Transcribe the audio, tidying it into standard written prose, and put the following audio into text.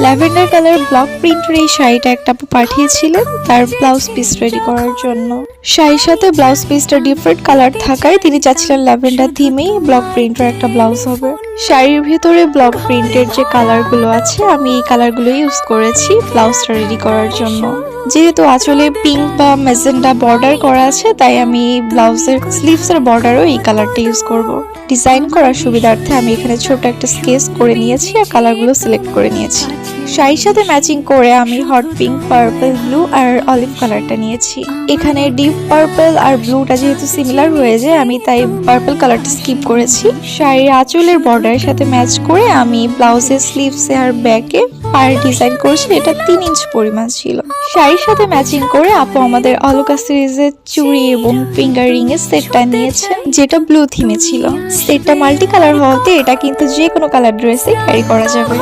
Lavender colour block প্রিন্টের এই শাড়িটা একটা আপু পাঠিয়েছিলেন তার ব্লাউজ পিস রেডি করার জন্য। শাড়ির সাথে ব্লাউজ পিসটা ডিফারেন্ট কালার থাকায় তিনি চাচ্ছিলেন ল্যাভেন্ডার থিমেই ব্লক প্রিন্টের একটা ব্লাউজ হবে। শাড়ির ভিতরে ব্লক প্রিন্টের যে কালারগুলো আছে আমি এই কালারগুলো ইউজ করেছি ব্লাউজটা রেডি করার জন্য। যেহেতু আঁচলে পিঙ্ক বা মেজেন্ডা বর্ডার করা আছে তাই আমি ব্লাউজের স্লিভসের বর্ডারও এই কালারটা ইউজ করব। ডিজাইন করার সুবিধার্থে আমি এখানে ছোট একটা স্কেচ করে নিয়েছি আর কালারগুলো সিলেক্ট করে নিয়েছি। শাড়ির সাথে ম্যাচিং করে আমি হট পিঙ্ক, পার্পল, ব্লু আর অলিভ কালারটা নিয়েছি। এখানে ডিপ পার্পল আর ব্লুটা যেহেতু সিমিলার হয়ে যায় আমি তাই পার্পল কালারটা স্কিপ করেছি। শাড়ির আঁচলের বর্ডারের সাথে ম্যাচ করে আমি ব্লাউজের স্লিভসে আর ব্যাকে পায়ের ডিজাইন করেছি, এটা 3 ইঞ্চ পরিমাণ ছিল। শাড়ির সাথে ম্যাচিং করে আপু আমাদের অলকা সিরিজের চুড়ি এবং ফিঙ্গার রিং এর সেটটা নিয়েছে যেটা ব্লু থিমে ছিল। সেটটা মাল্টি কালার হওয়াতে এটা কিন্তু যে কোনো কালার ড্রেসে ক্যারি করা যাবে।